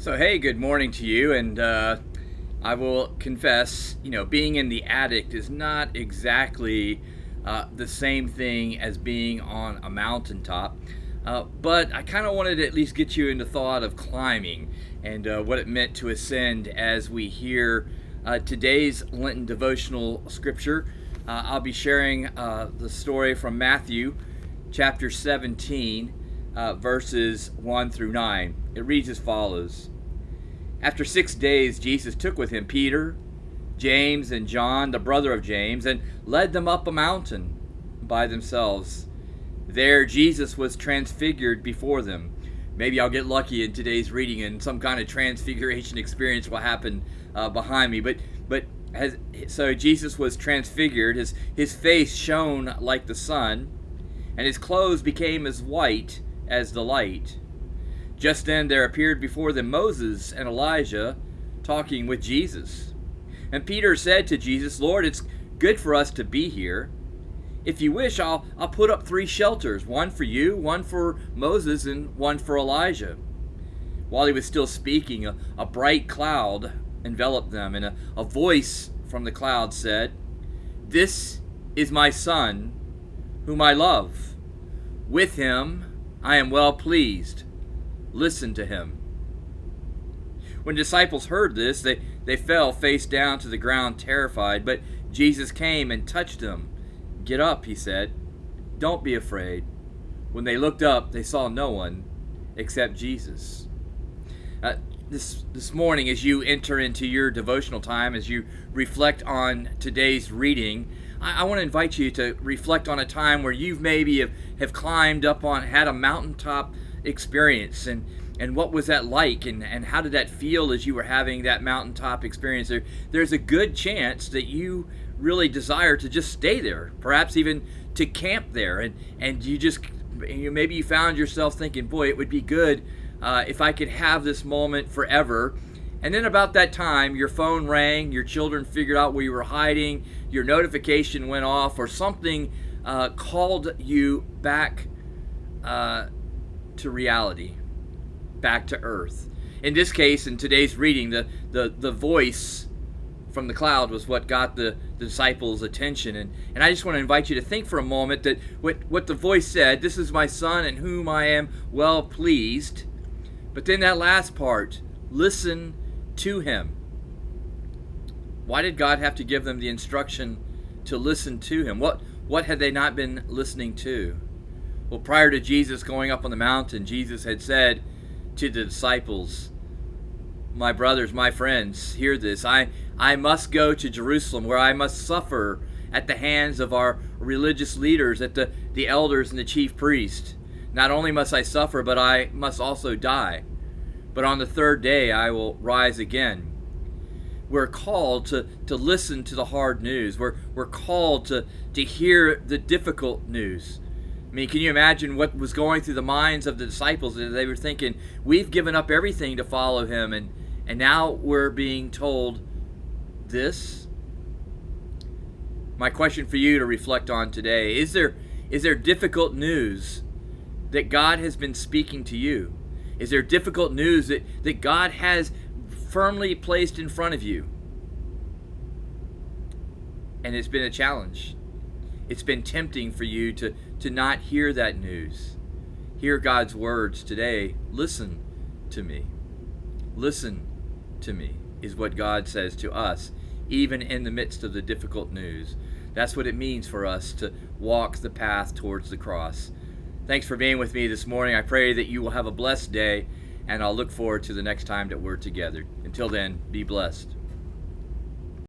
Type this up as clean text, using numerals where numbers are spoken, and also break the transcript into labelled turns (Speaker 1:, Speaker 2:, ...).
Speaker 1: So, hey, good morning to you. And I will confess, being in the attic is not exactly the same thing as being on a mountaintop. But I kind of wanted to at least get you into thought of climbing and what it meant to ascend as we hear today's Lenten Devotional scripture. I'll be sharing the story from Matthew chapter 17, verses 1 through 9. It reads as follows. After 6 days, Jesus took with him Peter, James, and John, the brother of James, and led them up a mountain by themselves. There Jesus was transfigured before them. Maybe I'll get lucky in today's reading and some kind of transfiguration experience will happen behind me. So Jesus was transfigured. His face shone like the sun, and his clothes became as white as the light. Just then there appeared before them Moses and Elijah talking with Jesus. And Peter said to Jesus, "Lord, it's good for us to be here. If you wish, I'll put up 3 shelters, one for you, one for Moses, and one for Elijah." While he was still speaking, a bright cloud enveloped them, and a voice from the cloud said, "This is my Son, whom I love. With him I am well pleased. Listen to him." When disciples heard this, they fell face down to the ground terrified, but Jesus came and touched them. "Get up," he said. "Don't be afraid." When they looked up, they saw no one except Jesus. This morning, as you enter into your devotional time, as you reflect on today's reading, I want to invite you to reflect on a time where you've maybe have climbed up on, had a mountaintop experience, and what was that like, and how did that feel as you were having that mountaintop experience? There's a good chance that you really desire to just stay there, perhaps even to camp there, and maybe you found yourself thinking, boy, it would be good if I could have this moment forever. And then about that time, your phone rang, your children figured out where you were hiding, your notification went off, or something called you back to reality, back to earth. In this case, in today's reading, the voice from the cloud was what got the disciples' attention. And I just want to invite you to think for a moment that what the voice said, "This is my Son in whom I am well pleased." But then that last part, "Listen to him." Why did God have to give them the instruction to listen to him? What had they not been listening to? Well, prior to Jesus going up on the mountain, Jesus had said to the disciples, "My brothers, my friends, hear this. I must go to Jerusalem, where I must suffer at the hands of our religious leaders, at the elders and the chief priest. Not only must I suffer, but I must also die. But on the 3rd day I will rise again." We're called to listen to the hard news. We're called to hear the difficult news. I mean, can you imagine what was going through the minds of the disciples? They were thinking, we've given up everything to follow him, and now we're being told this? My question for you to reflect on today, is there difficult news that God has been speaking to you? Is there difficult news that God has firmly placed in front of you? And it's been a challenge. It's been tempting for you to not hear that news. Hear God's words today. Listen to me. Listen to me is what God says to us, even in the midst of the difficult news. That's what it means for us to walk the path towards the cross. Thanks for being with me this morning. I pray that you will have a blessed day, and I'll look forward to the next time that we're together. Until then, be blessed.